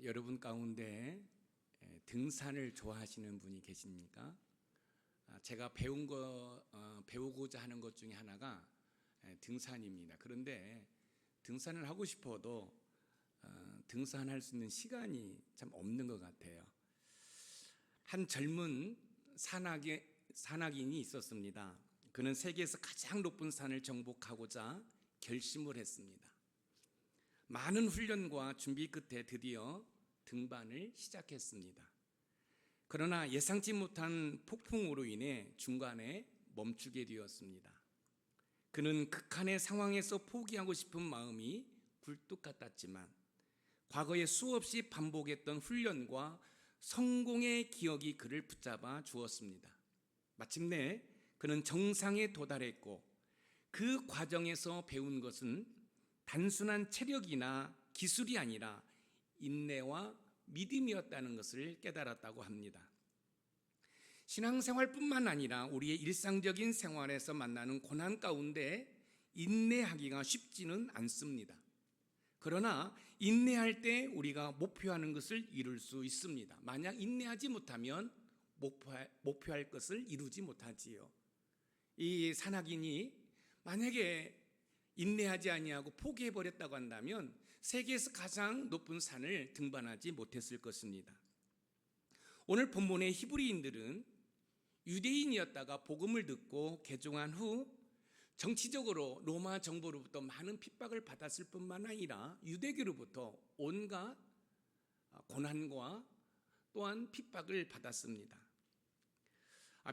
여러분 가운데 등산을 좋아하시는 분이 계십니까? 제가 배우고자 하는 것 중에 하나가 등산입니다. 그런데 등산을 하고 싶어도 등산할 수 있는 시간이 참 없는 것 같아요. 한 젊은 산악인이 있었습니다. 그는 세계에서 가장 높은 산을 정복하고자 결심을 했습니다. 많은 훈련과 준비 끝에 드디어 등반을 시작했습니다. 그러나 예상치 못한 폭풍으로 인해 중간에 멈추게 되었습니다. 그는 극한의 상황에서 포기하고 싶은 마음이 굴뚝 같았지만 과거에 수없이 반복했던 훈련과 성공의 기억이 그를 붙잡아 주었습니다. 마침내 그는 정상에 도달했고 그 과정에서 배운 것은 단순한 체력이나 기술이 아니라 인내와 믿음이었다는 것을 깨달았다고 합니다. 신앙생활뿐만 아니라 우리의 일상적인 생활에서 만나는 고난 가운데 인내하기가 쉽지는 않습니다. 그러나 인내할 때 우리가 목표하는 것을 이룰 수 있습니다. 만약 인내하지 못하면 목표할 것을 이루지 못하지요. 이 산악인이 만약에 인내하지 아니하고 포기해버렸다고 한다면 세계에서 가장 높은 산을 등반하지 못했을 것입니다. 오늘 본문의 히브리인들은 유대인이었다가 복음을 듣고 개종한 후 정치적으로 로마 정부로부터 많은 핍박을 받았을 뿐만 아니라 유대교로부터 온갖 고난과 또한 핍박을 받았습니다.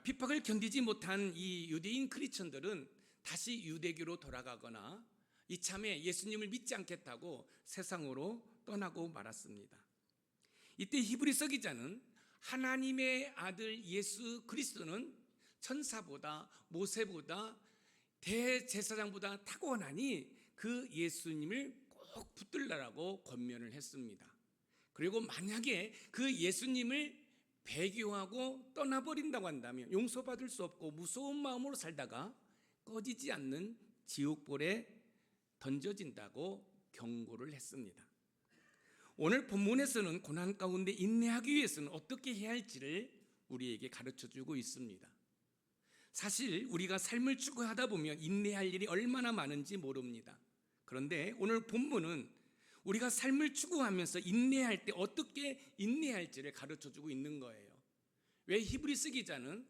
핍박을 견디지 못한 이 유대인 크리스천들은 다시 유대교로 돌아가거나 이참에 예수님을 믿지 않겠다고 세상으로 떠나고 말았습니다. 이때 히브리서 기자는 하나님의 아들 예수 그리스도는 천사보다 모세보다 대제사장보다 탁월하니 그 예수님을 꼭 붙들라라고 권면을 했습니다. 그리고 만약에 그 예수님을 배교하고 떠나버린다고 한다면 용서받을 수 없고 무서운 마음으로 살다가 꺼지지 않는 지옥불에 던져진다고 경고를 했습니다. 오늘 본문에서는 고난 가운데 인내하기 위해서는 어떻게 해야 할지를 우리에게 가르쳐주고 있습니다. 사실 우리가 삶을 추구하다 보면 인내할 일이 얼마나 많은지 모릅니다. 그런데 오늘 본문은 우리가 삶을 추구하면서 인내할 때 어떻게 인내할지를 가르쳐주고 있는 거예요. 왜 히브리서 기자는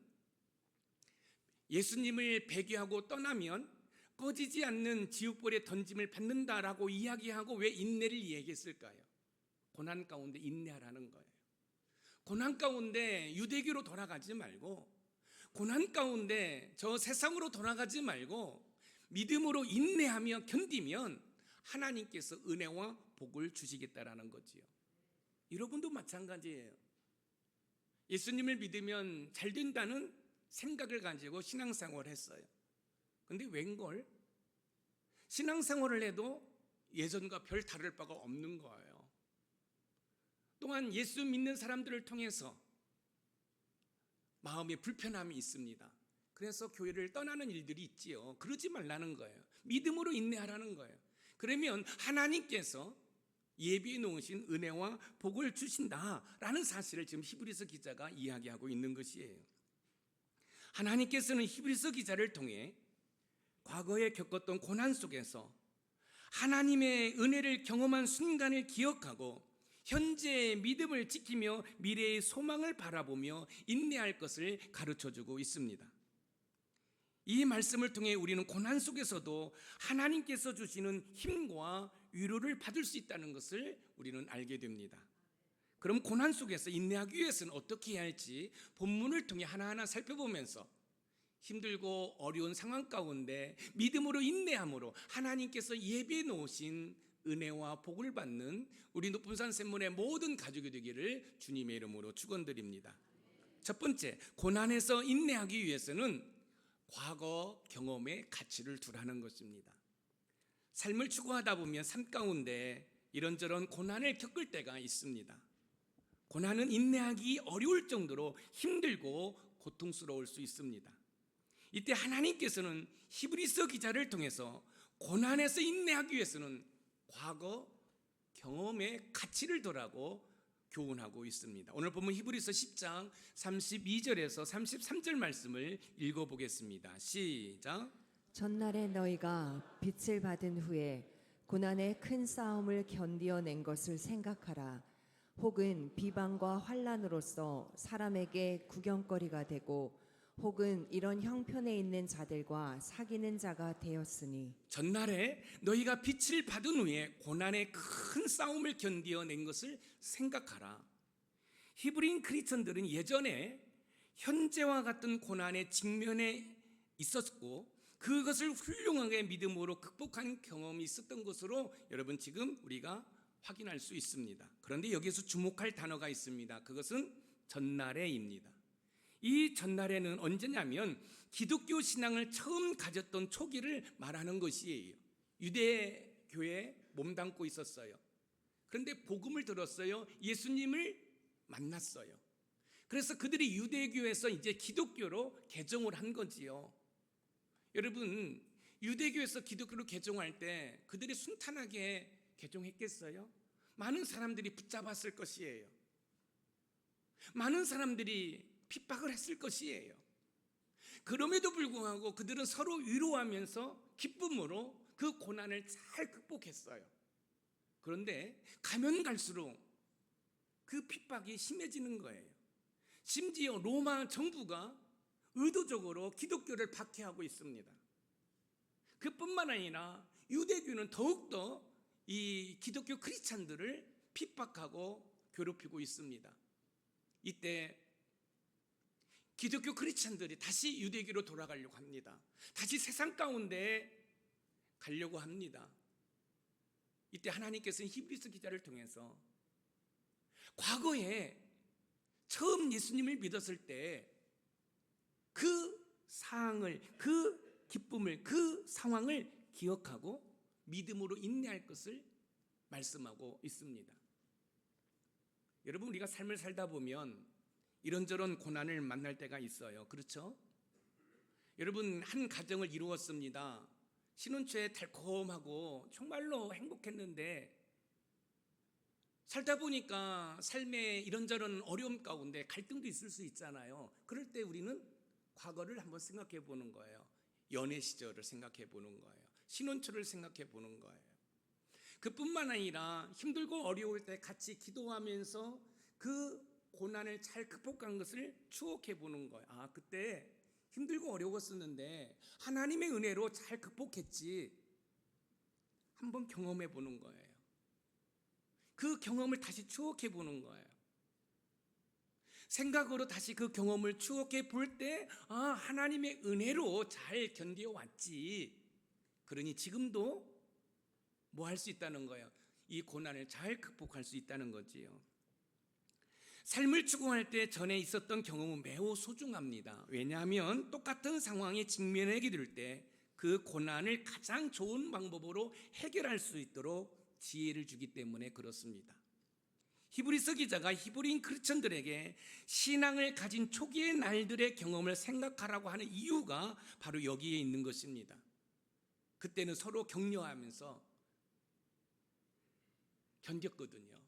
예수님을 배교하고 떠나면 꺼지지 않는 지옥불에 던짐을 받는다라고 이야기하고 왜 인내를 이야기했을까요? 고난 가운데 인내하라는 거예요. 고난 가운데 유대교로 돌아가지 말고 고난 가운데 저 세상으로 돌아가지 말고 믿음으로 인내하며 견디면 하나님께서 은혜와 복을 주시겠다라는 거지요. 여러분도 마찬가지예요. 예수님을 믿으면 잘 된다는 생각을 가지고 신앙생활을 했어요. 근데 웬걸? 신앙생활을 해도 예전과 별 다를 바가 없는 거예요. 또한 예수 믿는 사람들을 통해서 마음에 불편함이 있습니다. 그래서 교회를 떠나는 일들이 있지요. 그러지 말라는 거예요. 믿음으로 인내하라는 거예요. 그러면 하나님께서 예비해 놓으신 은혜와 복을 주신다라는 사실을 지금 히브리서 기자가 이야기하고 있는 것이에요. 하나님께서는 히브리서 기자를 통해 과거에 겪었던 고난 속에서 하나님의 은혜를 경험한 순간을 기억하고 현재의 믿음을 지키며 미래의 소망을 바라보며 인내할 것을 가르쳐주고 있습니다. 이 말씀을 통해 우리는 고난 속에서도 하나님께서 주시는 힘과 위로를 받을 수 있다는 것을 우리는 알게 됩니다. 그럼 고난 속에서 인내하기 위해서는 어떻게 해야 할지 본문을 통해 하나하나 살펴보면서 힘들고 어려운 상황 가운데 믿음으로 인내함으로 하나님께서 예비해 놓으신 은혜와 복을 받는 우리 높은산 샘문의 모든 가족이 되기를 주님의 이름으로 축원드립니다. 첫 번째, 고난에서 인내하기 위해서는 과거 경험에 가치를 두라는 것입니다. 삶을 추구하다 보면 삶 가운데 이런저런 고난을 겪을 때가 있습니다. 고난은 인내하기 어려울 정도로 힘들고 고통스러울 수 있습니다. 이때 하나님께서는 히브리서 기자를 통해서 고난에서 인내하기 위해서는 과거 경험의 가치를 덜하고 교훈하고 있습니다. 오늘 보면 히브리서 10장 32절에서 33절 말씀을 읽어보겠습니다. 시작. 전날에 너희가 빛을 받은 후에 고난의 큰 싸움을 견디어낸 것을 생각하라. 혹은 비방과 환난으로서 사람에게 구경거리가 되고 혹은 이런 형편에 있는 자들과 사귀는 자가 되었으니 전날에 너희가 빛을 받은 후에 고난의 큰 싸움을 견디어낸 것을 생각하라. 히브리인 크리스천들은 예전에 현재와 같은 고난의 직면에 있었고 그것을 훌륭하게 믿음으로 극복한 경험이 있었던 것으로 여러분 지금 우리가 확인할 수 있습니다. 그런데 여기서 주목할 단어가 있습니다. 그것은 전날에입니다. 이 전날에는 언제냐면 기독교 신앙을 처음 가졌던 초기를 말하는 것이에요. 유대교에 몸담고 있었어요. 그런데 복음을 들었어요. 예수님을 만났어요. 그래서 그들이 유대교에서 이제 기독교로 개종을 한 거지요. 여러분, 유대교에서 기독교로 개종할 때 그들이 순탄하게 개종했겠어요? 많은 사람들이 붙잡았을 것이에요. 많은 사람들이 핍박을 했을 것이에요. 그럼에도 불구하고 그들은 서로 위로하면서 기쁨으로 그 고난을 잘 극복했어요. 그런데 가면 갈수록 그 핍박이 심해지는 거예요. 심지어 로마 정부가 의도적으로 기독교를 박해하고 있습니다. 그뿐만 아니라 유대교는 더욱더 이 기독교 크리스찬들을 핍박하고 괴롭히고 있습니다. 이때 기독교 크리스찬들이 다시 유대교로 돌아가려고 합니다. 다시 세상 가운데 가려고 합니다. 이때 하나님께서는 히브리서 기자를 통해서 과거에 처음 예수님을 믿었을 때 그 사항을, 그 기쁨을, 그 상황을 기억하고 믿음으로 인내할 것을 말씀하고 있습니다. 여러분, 우리가 삶을 살다 보면 이런저런 고난을 만날 때가 있어요. 그렇죠? 여러분, 한 가정을 이루었습니다. 신혼초에 달콤하고 정말로 행복했는데 살다 보니까 삶에 이런저런 어려움 가운데 갈등도 있을 수 있잖아요. 그럴 때 우리는 과거를 한번 생각해 보는 거예요. 연애 시절을 생각해 보는 거예요. 신혼초를 생각해 보는 거예요. 그뿐만 아니라 힘들고 어려울 때 같이 기도하면서 그 고난을 잘 극복한 것을 추억해 보는 거예요. 아, 그때 힘들고 어려웠었는데 하나님의 은혜로 잘 극복했지. 한번 경험해 보는 거예요. 그 경험을 다시 추억해 보는 거예요. 생각으로 다시 그 경험을 추억해 볼 때, 아, 하나님의 은혜로 잘 견뎌왔지. 그러니 지금도 뭐 할 수 있다는 거예요. 이 고난을 잘 극복할 수 있다는 거지요. 삶을 추구할 때 전에 있었던 경험은 매우 소중합니다. 왜냐하면 똑같은 상황에 직면하게 될 때 그 고난을 가장 좋은 방법으로 해결할 수 있도록 지혜를 주기 때문에 그렇습니다. 히브리서 기자가 히브리인 크리스천들에게 신앙을 가진 초기의 날들의 경험을 생각하라고 하는 이유가 바로 여기에 있는 것입니다. 그때는 서로 격려하면서 견뎠거든요.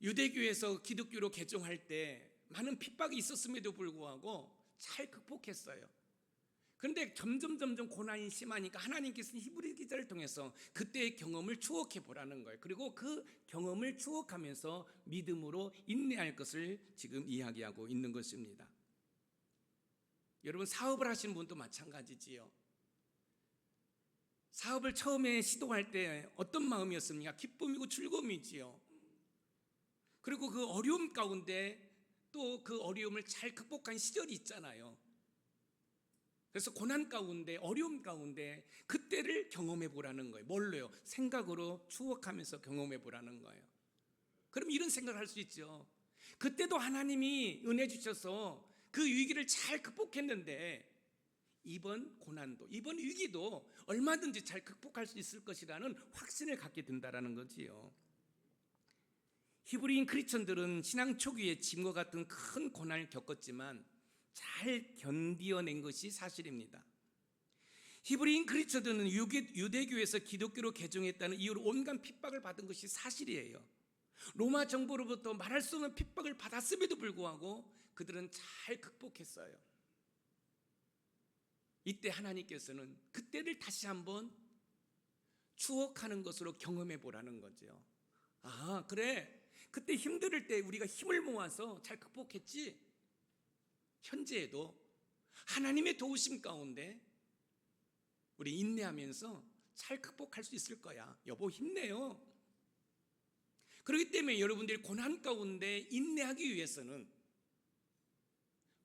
유대교에서 기독교로 개종할 때 많은 핍박이 있었음에도 불구하고 잘 극복했어요. 그런데 점점 고난이 심하니까 하나님께서는 히브리 기자를 통해서 그때의 경험을 추억해 보라는 거예요. 그리고 그 경험을 추억하면서 믿음으로 인내할 것을 지금 이야기하고 있는 것입니다. 여러분, 사업을 하시는 분도 마찬가지지요. 사업을 처음에 시도할 때 어떤 마음이었습니까? 기쁨이고 즐거움이지요. 그리고 그 어려움 가운데 또 그 어려움을 잘 극복한 시절이 있잖아요. 그래서 고난 가운데, 어려움 가운데 그때를 경험해 보라는 거예요. 뭘로요? 생각으로 추억하면서 경험해 보라는 거예요. 그럼 이런 생각을 할 수 있죠. 그때도 하나님이 은혜 주셔서 그 위기를 잘 극복했는데 이번 고난도, 이번 위기도 얼마든지 잘 극복할 수 있을 것이라는 확신을 갖게 된다는 거지요. 히브리인 크리스천들은 신앙 초기에 짐과 같은 큰 고난을 겪었지만 잘 견디어낸 것이 사실입니다. 히브리인 그리스도인은 유대교에서 기독교로 개종했다는 이유로 온갖 핍박을 받은 것이 사실이에요. 로마 정부로부터 말할 수 없는 핍박을 받았음에도 불구하고 그들은 잘 극복했어요. 이때 하나님께서는 그때를 다시 한번 추억하는 것으로 경험해 보라는 거죠. 아, 그래. 그때 힘들 때 우리가 힘을 모아서 잘 극복했지. 현재에도 하나님의 도우심 가운데 우리 인내하면서 잘 극복할 수 있을 거야. 여보, 힘내요. 그렇기 때문에 여러분들이 고난 가운데 인내하기 위해서는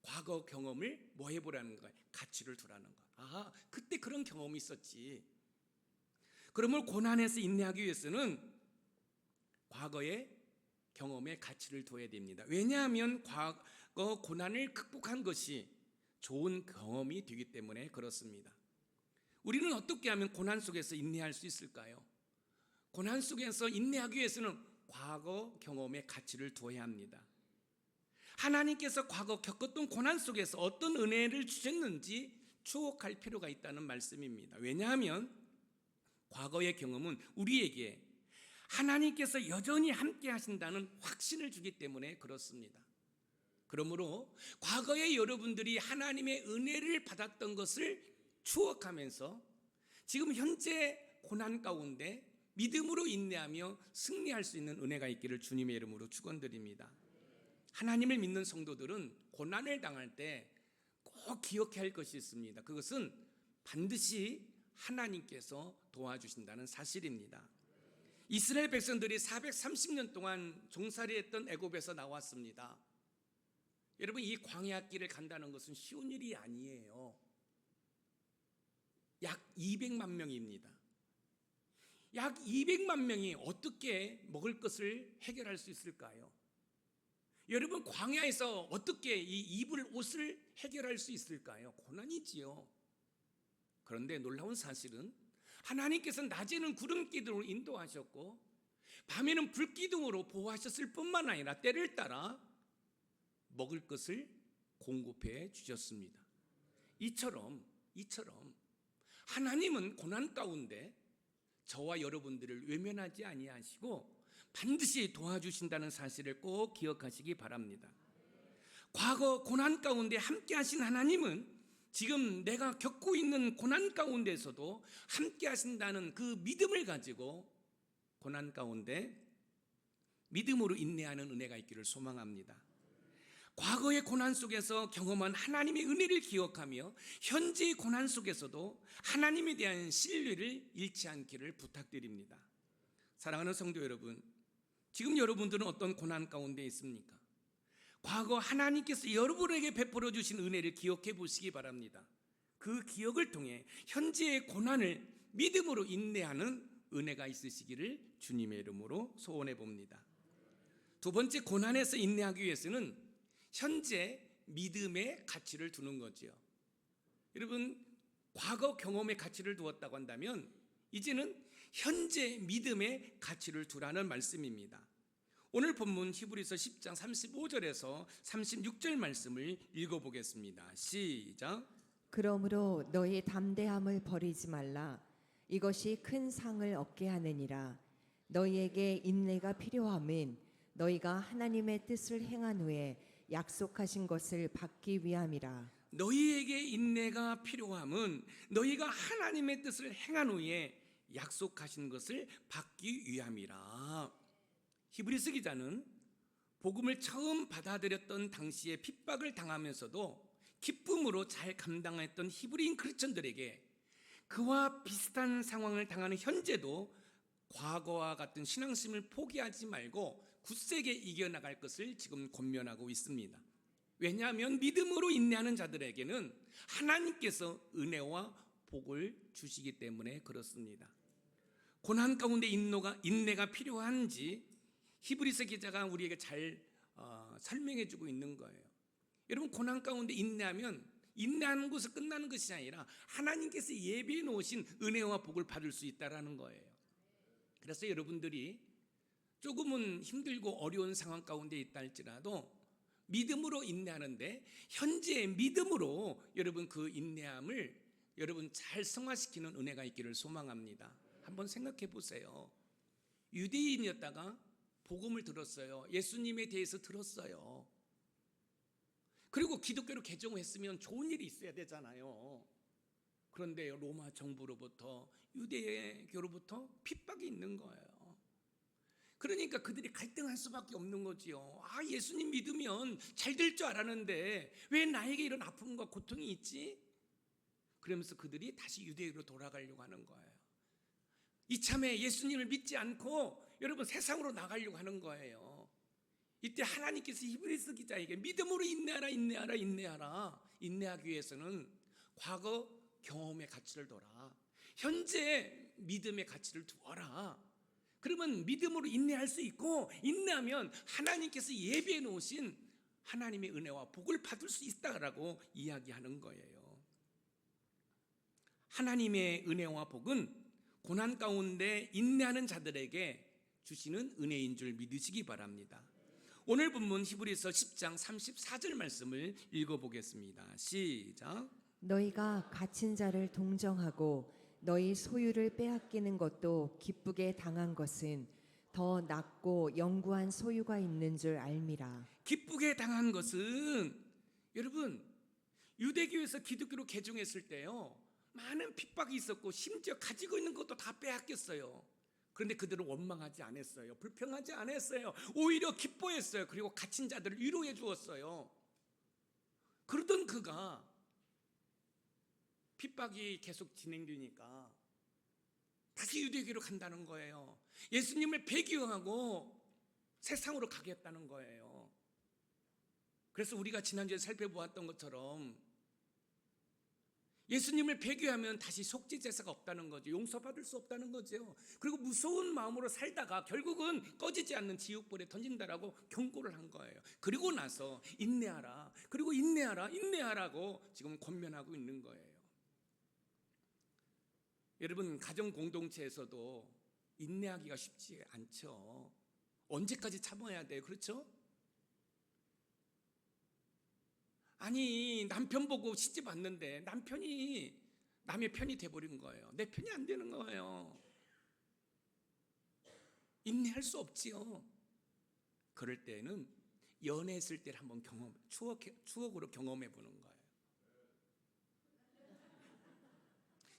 과거 경험을 뭐 해보라는 거예요? 가치를 두라는 거예요. 아, 그때 그런 경험이 있었지. 그러면 고난에서 인내하기 위해서는 과거의 경험에 가치를 둬야 됩니다. 왜냐하면 과거 고난을 극복한 것이 좋은 경험이 되기 때문에 그렇습니다. 우리는 어떻게 하면 고난 속에서 인내할 수 있을까요? 고난 속에서 인내하기 위해서는 과거 경험에 가치를 두어야 합니다. 하나님께서 과거 겪었던 고난 속에서 어떤 은혜를 주셨는지 추억할 필요가 있다는 말씀입니다. 왜냐하면 과거의 경험은 우리에게 하나님께서 여전히 함께 하신다는 확신을 주기 때문에 그렇습니다. 그러므로 과거에 여러분들이 하나님의 은혜를 받았던 것을 추억하면서 지금 현재 고난 가운데 믿음으로 인내하며 승리할 수 있는 은혜가 있기를 주님의 이름으로 축원드립니다. 하나님을 믿는 성도들은 고난을 당할 때 꼭 기억해야 할 것이 있습니다. 그것은 반드시 하나님께서 도와주신다는 사실입니다. 이스라엘 백성들이 430년 동안 종살이했던 애굽에서 나왔습니다. 여러분, 이 광야 길을 간다는 것은 쉬운 일이 아니에요. 약 200만 명입니다. 약 200만 명이 어떻게 먹을 것을 해결할 수 있을까요? 여러분, 광야에서 어떻게 이 입을 옷을 해결할 수 있을까요? 고난이지요. 그런데 놀라운 사실은 하나님께서 낮에는 구름 기둥으로 인도하셨고 밤에는 불 기둥으로 보호하셨을 뿐만 아니라 때를 따라 먹을 것을 공급해 주셨습니다. 이처럼 하나님은 고난 가운데 저와 여러분들을 외면하지 아니하시고 반드시 도와주신다는 사실을 꼭 기억하시기 바랍니다. 과거 고난 가운데 함께 하신 하나님은 지금 내가 겪고 있는 고난 가운데서도 함께 하신다는 그 믿음을 가지고 고난 가운데 믿음으로 인내하는 은혜가 있기를 소망합니다. 과거의 고난 속에서 경험한 하나님의 은혜를 기억하며 현재의 고난 속에서도 하나님에 대한 신뢰를 잃지 않기를 부탁드립니다. 사랑하는 성도 여러분, 지금 여러분들은 어떤 고난 가운데 있습니까? 과거 하나님께서 여러분에게 베풀어 주신 은혜를 기억해 보시기 바랍니다. 그 기억을 통해 현재의 고난을 믿음으로 인내하는 은혜가 있으시기를 주님의 이름으로 소원해 봅니다. 두 번째, 고난에서 인내하기 위해서는 현재 믿음의 가치를 두는 거죠. 여러분, 과거 경험의 가치를 두었다고 한다면 이제는 현재 믿음의 가치를 두라는 말씀입니다. 오늘 본문 히브리서 10장 35절에서 36절 말씀을 읽어보겠습니다. 시작. 그러므로 너희 담대함을 버리지 말라. 이것이 큰 상을 얻게 하느니라. 너희에게 인내가 필요함은 너희가 하나님의 뜻을 행한 후에 약속하신 것을 받기 위함이라. 너희에게 인내가 필요함은 너희가 하나님의 뜻을 행한 후에 약속하신 것을 받기 위함이라. 히브리서 기자는 복음을 처음 받아들였던 당시에 핍박을 당하면서도 기쁨으로 잘 감당했던 히브리인 크리스천들에게 그와 비슷한 상황을 당하는 현재도 과거와 같은 신앙심을 포기하지 말고 굳세게 이겨나갈 것을 지금 권면하고 있습니다. 왜냐하면 믿음으로 인내하는 자들에게는 하나님께서 은혜와 복을 주시기 때문에 그렇습니다. 고난 가운데 인내가 필요한지 히브리서 기자가 우리에게 잘 설명해 주고 있는 거예요. 여러분, 고난 가운데 인내하면 인내하는 것은 끝나는 것이 아니라 하나님께서 예비해 놓으신 은혜와 복을 받을 수 있다라는 거예요. 그래서 여러분들이 조금은 힘들고 어려운 상황 가운데 있다 할지라도 믿음으로 인내하는데 현재의 믿음으로 여러분 그 인내함을 여러분 잘 승화시키는 은혜가 있기를 소망합니다. 한번 생각해 보세요. 유대인이었다가 복음을 들었어요. 예수님에 대해서 들었어요. 그리고 기독교로 개종했으면 좋은 일이 있어야 되잖아요. 그런데 로마 정부로부터 유대교로부터 핍박이 있는 거예요. 그러니까 그들이 갈등할 수밖에 없는 거지요. 아, 예수님 믿으면 잘 될 줄 알았는데 왜 나에게 이런 아픔과 고통이 있지? 그러면서 그들이 다시 유대교로 돌아가려고 하는 거예요. 이참에 예수님을 믿지 않고 여러분 세상으로 나가려고 하는 거예요. 이때 하나님께서 히브리서 기자에게 믿음으로 인내하라, 인내하라, 인내하라. 인내하기 위해서는 과거 경험의 가치를 둬라. 현재 믿음의 가치를 두어라. 그러면 믿음으로 인내할 수 있고, 인내하면 하나님께서 예비해 놓으신 하나님의 은혜와 복을 받을 수 있다라고 이야기하는 거예요. 하나님의 은혜와 복은 고난 가운데 인내하는 자들에게 주시는 은혜인 줄 믿으시기 바랍니다. 오늘 본문 히브리서 10장 34절 말씀을 읽어보겠습니다. 시작. 너희가 갇힌 자를 동정하고 너희 소유를 빼앗기는 것도 기쁘게 당한 것은 더 낫고 영구한 소유가 있는 줄 알미라. 기쁘게 당한 것은 여러분 유대교에서 기독교로 개종했을 때요 많은 핍박이 있었고 심지어 가지고 있는 것도 다 빼앗겼어요. 그런데 그들은 원망하지 않았어요. 불평하지 않았어요. 오히려 기뻐했어요. 그리고 갇힌 자들을 위로해 주었어요. 그러던 그가 핍박이 계속 진행되니까 다시 유대교로 간다는 거예요. 예수님을 배교하고 세상으로 가겠다는 거예요. 그래서 우리가 지난주에 살펴보았던 것처럼 예수님을 배교하면 다시 속죄제사가 없다는 거죠. 용서받을 수 없다는 거죠. 그리고 무서운 마음으로 살다가 결국은 꺼지지 않는 지옥불에 던진다라고 경고를 한 거예요. 그리고 나서 인내하라. 그리고 인내하라. 인내하라고 지금 권면하고 있는 거예요. 여러분 가정 공동체에서도 인내하기가 쉽지 않죠. 언제까지 참아야 돼요? 그렇죠? 아니 남편 보고 시집 왔는데 남편이 남의 편이 돼버린 거예요. 내 편이 안 되는 거예요. 인내할 수 없지요. 그럴 때는 연애했을 때를 한번 추억으로 경험해 보는 거예요.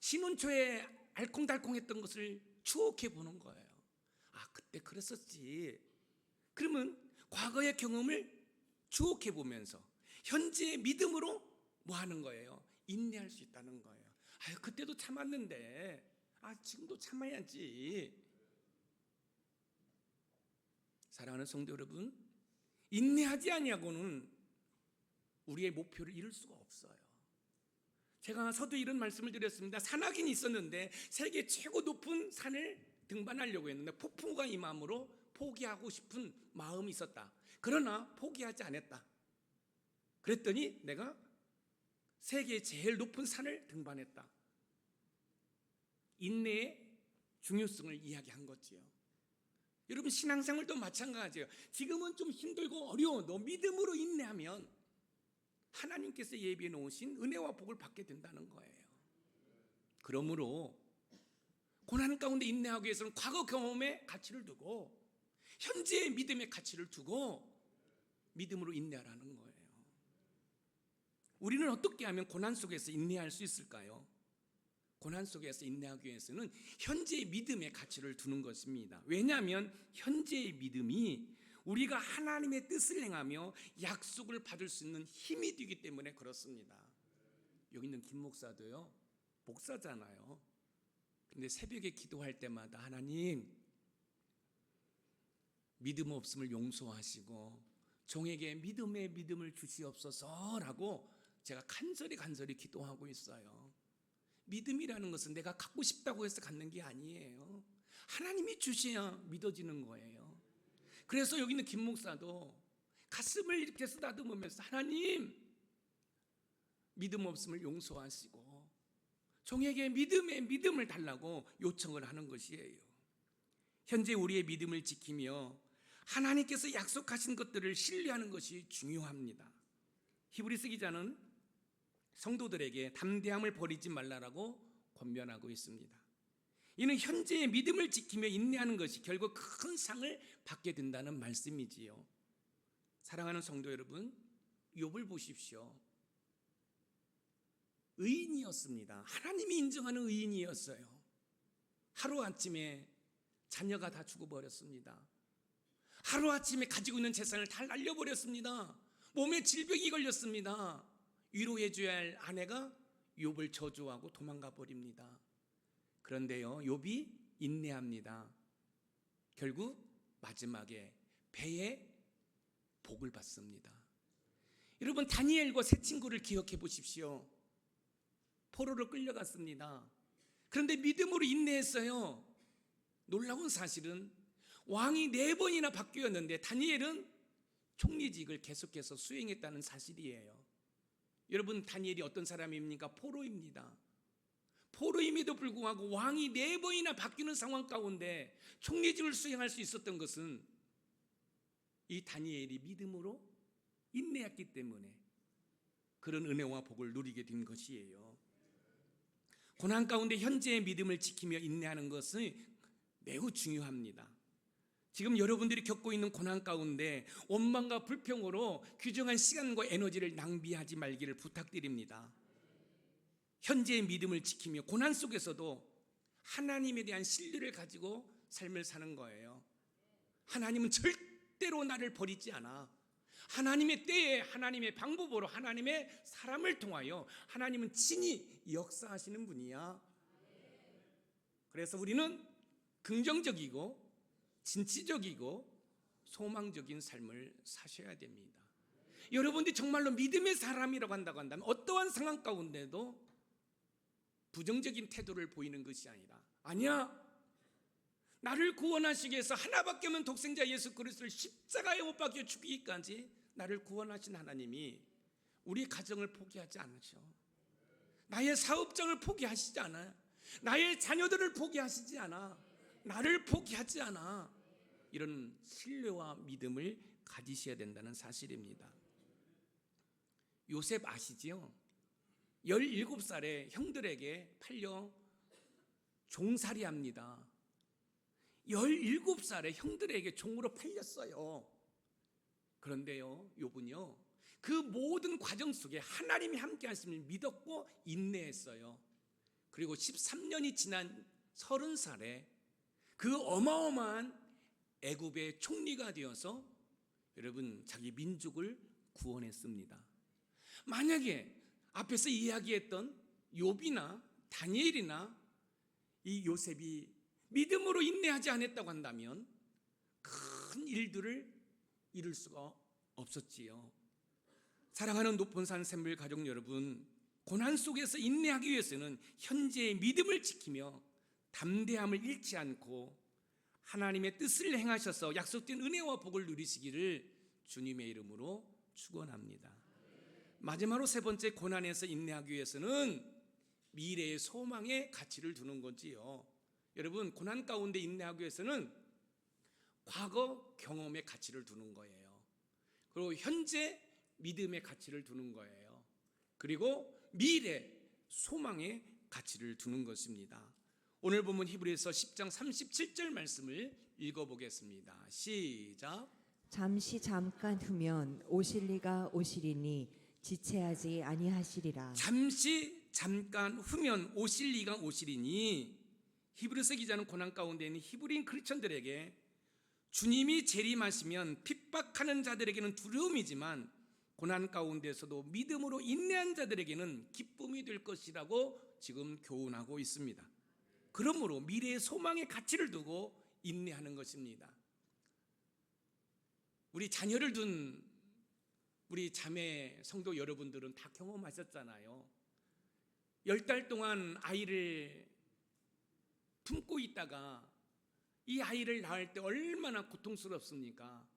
신혼 초에 알콩달콩했던 것을 추억해 보는 거예요. 아, 그때 그랬었지. 그러면 과거의 경험을 추억해 보면서 현재의 믿음으로 뭐 하는 거예요? 인내할 수 있다는 거예요. 아유, 그때도 참았는데 지금도 참아야지. 사랑하는 성도 여러분, 인내하지 아니하고는 우리의 목표를 이룰 수가 없어요. 제가 서두 이런 말씀을 드렸습니다. 산악인이 있었는데 세계 최고 높은 산을 등반하려고 했는데 폭풍우가 임함으로 포기하고 싶은 마음이 있었다. 그러나 포기하지 않았다. 그랬더니 내가 세계 제일 높은 산을 등반했다. 인내의 중요성을 이야기한 거지요. 여러분 신앙생활도 마찬가지예요. 지금은 좀 힘들고 어려워도 믿음으로 인내하면 하나님께서 예비해 놓으신 은혜와 복을 받게 된다는 거예요. 그러므로 고난 가운데 인내하기 위해서는 과거 경험의 가치를 두고 현재의 믿음의 가치를 두고 믿음으로 인내하라는 거예요. 우리는 어떻게 하면 고난 속에서 인내할 수 있을까요? 고난 속에서 인내하기 위해서는 현재의 믿음의 가치를 두는 것입니다. 왜냐하면 현재의 믿음이 우리가 하나님의 뜻을 행하며 약속을 받을 수 있는 힘이 되기 때문에 그렇습니다. 여기 있는 김 목사도요, 목사잖아요. 근데 새벽에 기도할 때마다 하나님, 믿음 없음을 용서하시고 종에게 믿음의 믿음을 주시옵소서라고 제가 간절히 기도하고 있어요. 믿음이라는 것은 내가 갖고 싶다고 해서 갖는 게 아니에요. 하나님이 주셔야 믿어지는 거예요. 그래서 여기 있는 김 목사도 가슴을 이렇게 쓰다듬으면서 하나님, 믿음 없음을 용서하시고 종에게 믿음의 믿음을 달라고 요청을 하는 것이에요. 현재 우리의 믿음을 지키며 하나님께서 약속하신 것들을 신뢰하는 것이 중요합니다. 히브리서 기자는 성도들에게 담대함을 버리지 말라라고 권면하고 있습니다. 이는 현재의 믿음을 지키며 인내하는 것이 결국 큰 상을 받게 된다는 말씀이지요. 사랑하는 성도 여러분, 욥을 보십시오. 의인이었습니다. 하나님이 인정하는 의인이었어요. 하루아침에 자녀가 다 죽어버렸습니다. 하루아침에 가지고 있는 재산을 다 날려버렸습니다. 몸에 질병이 걸렸습니다. 위로해줘야 할 아내가 욥을 저주하고 도망가 버립니다. 그런데요, 욥이 인내합니다. 결국 마지막에 배에 복을 받습니다. 여러분, 다니엘과 세 친구를 기억해 보십시오. 포로로 끌려갔습니다. 그런데 믿음으로 인내했어요. 놀라운 사실은 왕이 4번이나 바뀌었는데 다니엘은 총리직을 계속해서 수행했다는 사실이에요. 여러분, 다니엘이 어떤 사람입니까? 포로입니다. 포로임에도 불구하고 왕이 4번이나 바뀌는 상황 가운데 총리직을 수행할 수 있었던 것은 이 다니엘이 믿음으로 인내했기 때문에 그런 은혜와 복을 누리게 된 것이에요. 고난 가운데 현재의 믿음을 지키며 인내하는 것은 매우 중요합니다. 지금 여러분들이 겪고 있는 고난 가운데 원망과 불평으로 규정한 시간과 에너지를 낭비하지 말기를 부탁드립니다. 현재의 믿음을 지키며 고난 속에서도 하나님에 대한 신뢰를 가지고 삶을 사는 거예요. 하나님은 절대로 나를 버리지 않아. 하나님의 때에 하나님의 방법으로 하나님의 사람을 통하여 하나님은 친히 역사하시는 분이야. 그래서 우리는 긍정적이고 진취적이고 소망적인 삶을 사셔야 됩니다. 여러분들이 정말로 믿음의 사람이라고 한다고 한다면 어떠한 상황 가운데도 부정적인 태도를 보이는 것이 아니야, 나를 구원하시기 위해서 하나밖에 없는 독생자 예수 그리스도를 십자가에 못 박혀 죽이기까지 나를 구원하신 하나님이 우리 가정을 포기하지 않으셔. 나의 사업장을 포기하시지 않아요. 나의 자녀들을 포기하시지 않아. 나를 포기하지 않아. 이런 신뢰와 믿음을 가지셔야 된다는 사실입니다. 요셉 아시지요? 17살에 형들에게 팔려 종살이합니다. 17살에 형들에게 종으로 팔렸어요. 그런데요, 욥은요, 그 모든 과정 속에 하나님이 함께 하심을 믿었고 인내했어요. 그리고 13년이 지난 30살에 그 어마어마한 애굽의 총리가 되어서 여러분 자기 민족을 구원했습니다. 만약에 앞에서 이야기했던 욥이나 다니엘이나 이 요셉이 믿음으로 인내하지 않았다고 한다면 큰 일들을 이룰 수가 없었지요. 사랑하는 높은산 샘물 가족 여러분, 고난 속에서 인내하기 위해서는 현재의 믿음을 지키며 담대함을 잃지 않고 하나님의 뜻을 행하셔서 약속된 은혜와 복을 누리시기를 주님의 이름으로 축원합니다. 마지막으로 세 번째, 고난에서 인내하기 위해서는 미래의 소망에 가치를 두는 거지요. 여러분, 고난 가운데 인내하기 위해서는 과거 경험의 가치를 두는 거예요. 그리고 현재 믿음의 가치를 두는 거예요. 그리고 미래 소망의 가치를 두는 것입니다. 오늘 본문 히브리서 10장 37절 말씀을 읽어보겠습니다. 시작. 잠시 잠깐 후면 오실 리가 오시리니 지체하지 아니하시리라. 잠시 잠깐 후면 오실 리가 오시리니, 히브리서 기자는 고난 가운데 있는 히브리인 크리스천들에게 주님이 재림하시면 핍박하는 자들에게는 두려움이지만 고난 가운데서도 믿음으로 인내한 자들에게는 기쁨이 될 것이라고 지금 교훈하고 있습니다. 그러므로 미래의 소망의 가치를 두고 인내하는 것입니다. 우리 자녀를 둔 우리 자매 성도 여러분들은 다 경험하셨잖아요. 10달 동안 아이를 품고 있다가 이 아이를 낳을 때 얼마나 고통스럽습니까?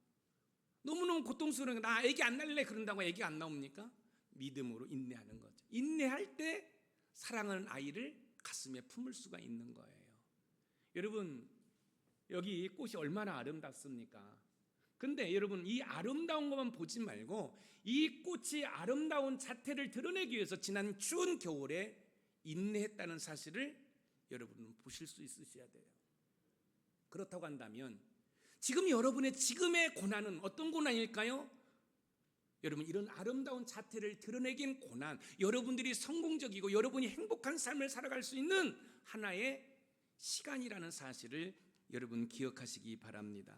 너무너무 고통스러운, 나 애기 안 낳을래 그런다고 애기 안 나옵니까? 믿음으로 인내하는 거죠. 인내할 때 사랑하는 아이를 가슴에 품을 수가 있는 거예요. 여러분, 여기 꽃이 얼마나 아름답습니까? 근데 여러분, 이 아름다운 것만 보지 말고 이 꽃이 아름다운 자태를 드러내기 위해서 지난 추운 겨울에 인내했다는 사실을 여러분 보실 수 있으셔야 돼요. 그렇다고 한다면 지금 여러분의 지금의 고난은 어떤 고난일까요? 여러분, 이런 아름다운 자태를 드러내긴 고난, 여러분들이 성공적이고 여러분이 행복한 삶을 살아갈 수 있는 하나의 시간이라는 사실을 여러분 기억하시기 바랍니다.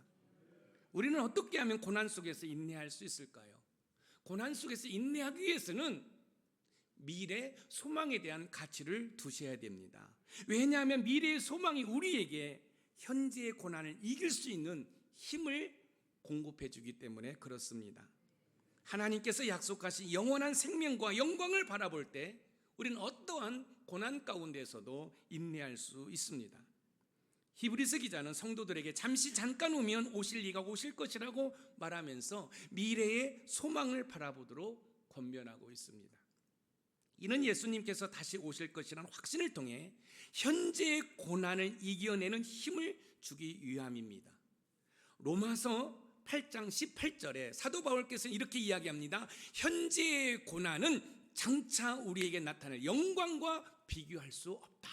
우리는 어떻게 하면 고난 속에서 인내할 수 있을까요? 고난 속에서 인내하기 위해서는 미래 소망에 대한 가치를 두셔야 됩니다. 왜냐하면 미래의 소망이 우리에게 현재의 고난을 이길 수 있는 힘을 공급해 주기 때문에 그렇습니다. 하나님께서 약속하신 영원한 생명과 영광을 바라볼 때 우리는 어떠한 고난 가운데서도 인내할 수 있습니다. 히브리서 기자는 성도들에게 잠깐 오면 오실 이가 오실 것이라고 말하면서 미래의 소망을 바라보도록 권면하고 있습니다. 이는 예수님께서 다시 오실 것이라는 확신을 통해 현재의 고난을 이겨내는 힘을 주기 위함입니다. 로마서 8장 18절에 사도 바울께서는 이렇게 이야기합니다. 현재의 고난은 장차 우리에게 나타날 영광과 비교할 수 없다.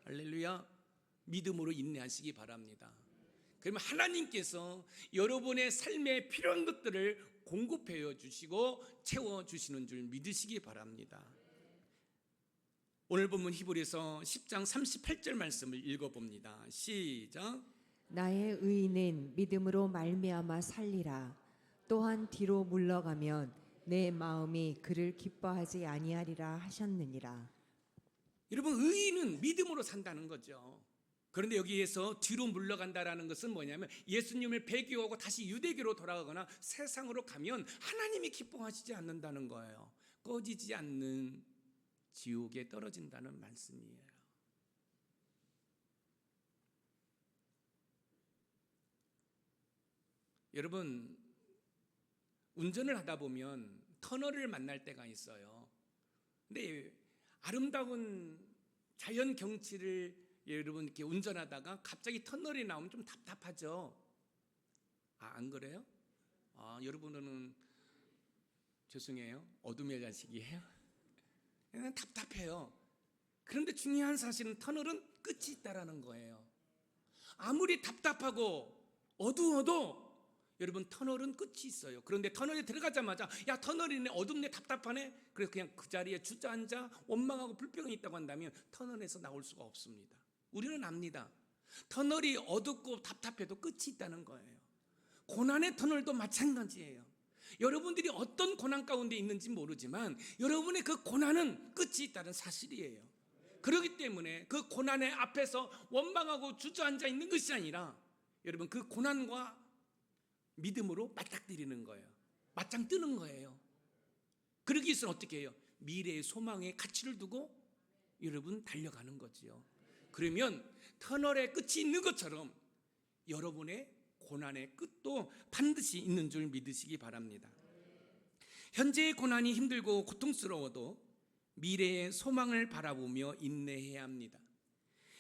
할렐루야. 믿음으로 인내하시기 바랍니다. 그러면 하나님께서 여러분의 삶에 필요한 것들을 공급해 주시고 채워주시는 줄 믿으시기 바랍니다. 오늘 본문 히브리서 10장 38절 말씀을 읽어봅니다. 시작. 나의 의인은 믿음으로 말미암아 살리라. 또한 뒤로 물러가면 내 마음이 그를 기뻐하지 아니하리라 하셨느니라. 여러분, 의인은 믿음으로 산다는 거죠. 그런데 여기에서 뒤로 물러간다라는 것은 뭐냐면 예수님을 배교하고 다시 유대교로 돌아가거나 세상으로 가면 하나님이 기뻐하시지 않는다는 거예요. 꺼지지 않는 지옥에 떨어진다는 말씀이에요. 여러분, 운전을 하다 보면 터널을 만날 때가 있어요. 근데 아름다운 자연 경치를 여러분 이렇게 운전하다가 갑자기 터널이 나오면 좀 답답하죠. 안 그래요? 여러분은 죄송해요. 어둠의 자식이에요. 답답해요. 그런데 중요한 사실은 터널은 끝이 있다라는 거예요. 아무리 답답하고 어두워도 여러분 터널은 끝이 있어요. 그런데 터널에 들어가자마자 야, 터널이네, 어둡네, 답답하네, 그래서 그냥 그 자리에 주저앉아 원망하고 불평이 있다고 한다면 터널에서 나올 수가 없습니다. 우리는 압니다. 터널이 어둡고 답답해도 끝이 있다는 거예요. 고난의 터널도 마찬가지예요. 여러분들이 어떤 고난 가운데 있는지 모르지만 여러분의 그 고난은 끝이 있다는 사실이에요. 그렇기 때문에 그 고난의 앞에서 원망하고 주저앉아 있는 것이 아니라 여러분 그 고난과 믿음으로 맞닥뜨리는 거예요. 맞짱 뜨는 거예요. 그러기 위해서는 어떻게 해요? 미래의 소망에 가치를 두고 여러분 달려가는 거지요. 그러면 터널의 끝이 있는 것처럼 여러분의 고난의 끝도 반드시 있는 줄 믿으시기 바랍니다. 현재의 고난이 힘들고 고통스러워도 미래의 소망을 바라보며 인내해야 합니다.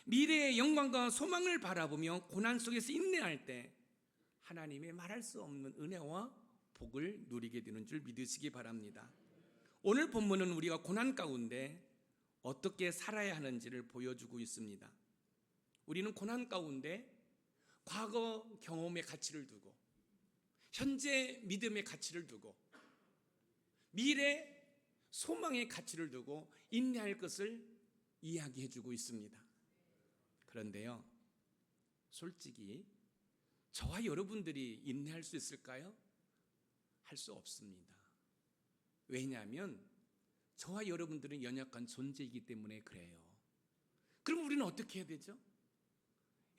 미래의 영광과 소망을 바라보며 고난 속에서 인내할 때 하나님의 말할 수 없는 은혜와 복을 누리게 되는 줄 믿으시기 바랍니다. 오늘 본문은 우리가 고난 가운데 어떻게 살아야 하는지를 보여주고 있습니다. 우리는 고난 가운데 과거 경험의 가치를 두고 현재 믿음의 가치를 두고 미래 소망의 가치를 두고 인내할 것을 이야기해 주고 있습니다. 그런데요, 솔직히 저와 여러분들이 인내할 수 있을까요? 할 수 없습니다. 왜냐하면 저와 여러분들은 연약한 존재이기 때문에 그래요. 그럼 우리는 어떻게 해야 되죠?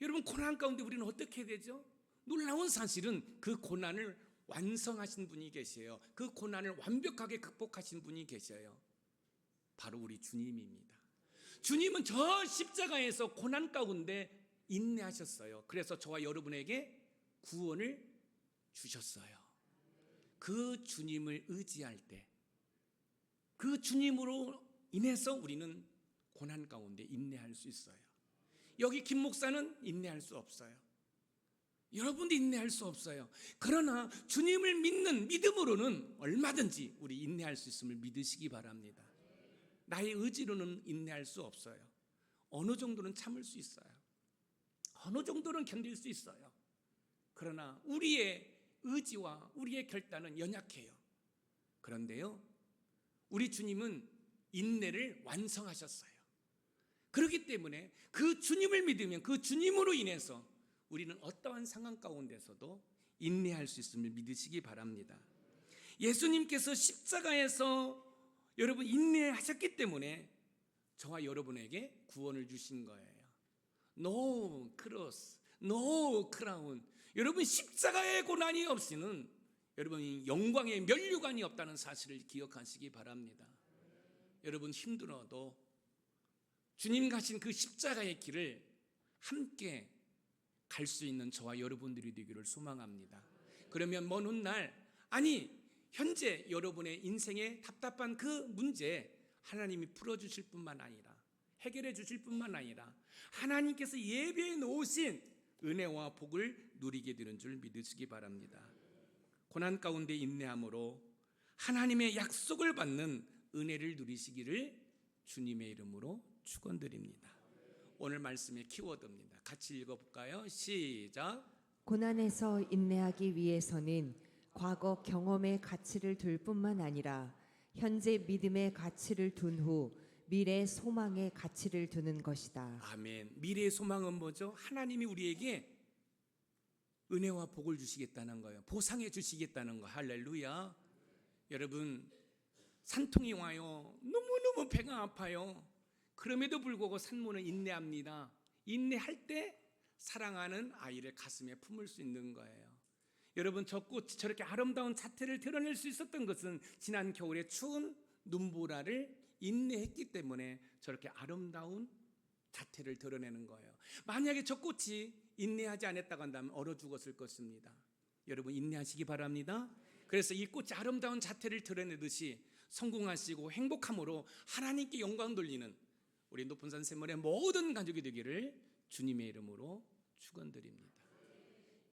여러분, 고난 가운데 우리는 어떻게 해야 되죠? 놀라운 사실은 그 고난을 완성하신 분이 계세요. 그 고난을 완벽하게 극복하신 분이 계셔요. 바로 우리 주님입니다. 주님은 저 십자가에서 고난 가운데 인내하셨어요. 그래서 저와 여러분에게 구원을 주셨어요. 그 주님을 의지할 때, 그 주님으로 인해서 우리는 고난 가운데 인내할 수 있어요. 여기 김 목사는 인내할 수 없어요. 여러분도 인내할 수 없어요. 그러나 주님을 믿는 믿음으로는 얼마든지 우리 인내할 수 있음을 믿으시기 바랍니다. 나의 의지로는 인내할 수 없어요. 어느 정도는 참을 수 있어요. 어느 정도는 견딜 수 있어요. 그러나 우리의 의지와 우리의 결단은 연약해요. 그런데요, 우리 주님은 인내를 완성하셨어요. 그렇기 때문에 그 주님을 믿으면 그 주님으로 인해서 우리는 어떠한 상황 가운데서도 인내할 수 있음을 믿으시기 바랍니다. 예수님께서 십자가에서 여러분 인내하셨기 때문에 저와 여러분에게 구원을 주신 거예요. No cross, no crown. 여러분 십자가의 고난이 없이는 여러분 영광의 면류관이 없다는 사실을 기억하시기 바랍니다. 여러분 힘들어도 주님 가신 그 십자가의 길을 함께 갈 수 있는 저와 여러분들이 되기를 소망합니다. 그러면 먼 훗날, 아니 현재 여러분의 인생의 답답한 그 문제 하나님이 풀어주실 뿐만 아니라 해결해 주실 뿐만 아니라 하나님께서 예배해 놓으신 은혜와 복을 누리게 되는 줄 믿으시기 바랍니다. 고난 가운데 인내함으로 하나님의 약속을 받는 은혜를 누리시기를 주님의 이름으로 축원드립니다. 오늘 말씀의 키워드입니다. 같이 읽어볼까요? 시작. 고난에서 인내하기 위해서는 과거 경험의 가치를 둘 뿐만 아니라 현재 믿음의 가치를 둔 후 미래 소망의 가치를 두는 것이다. 아멘. 미래의 소망은 뭐죠? 하나님이 우리에게 은혜와 복을 주시겠다는 거예요. 보상해 주시겠다는 거. 할렐루야. 여러분 산통이 와요. 너무너무 배가 아파요. 그럼에도 불구하고 산모는 인내합니다. 인내할 때 사랑하는 아이를 가슴에 품을 수 있는 거예요. 여러분 저 꽃이 저렇게 아름다운 자태를 드러낼 수 있었던 것은 지난 겨울에 추운 눈보라를 인내했기 때문에 저렇게 아름다운 자태를 드러내는 거예요. 만약에 저 꽃이 인내하지 않았다고 한다면 얼어 죽었을 것입니다. 여러분 인내하시기 바랍니다. 그래서 이 꽃이 아름다운 자태를 드러내듯이 성공하시고 행복함으로 하나님께 영광 돌리는 우리 높은 산 샘물의 모든 가족이 되기를 주님의 이름으로 축원드립니다.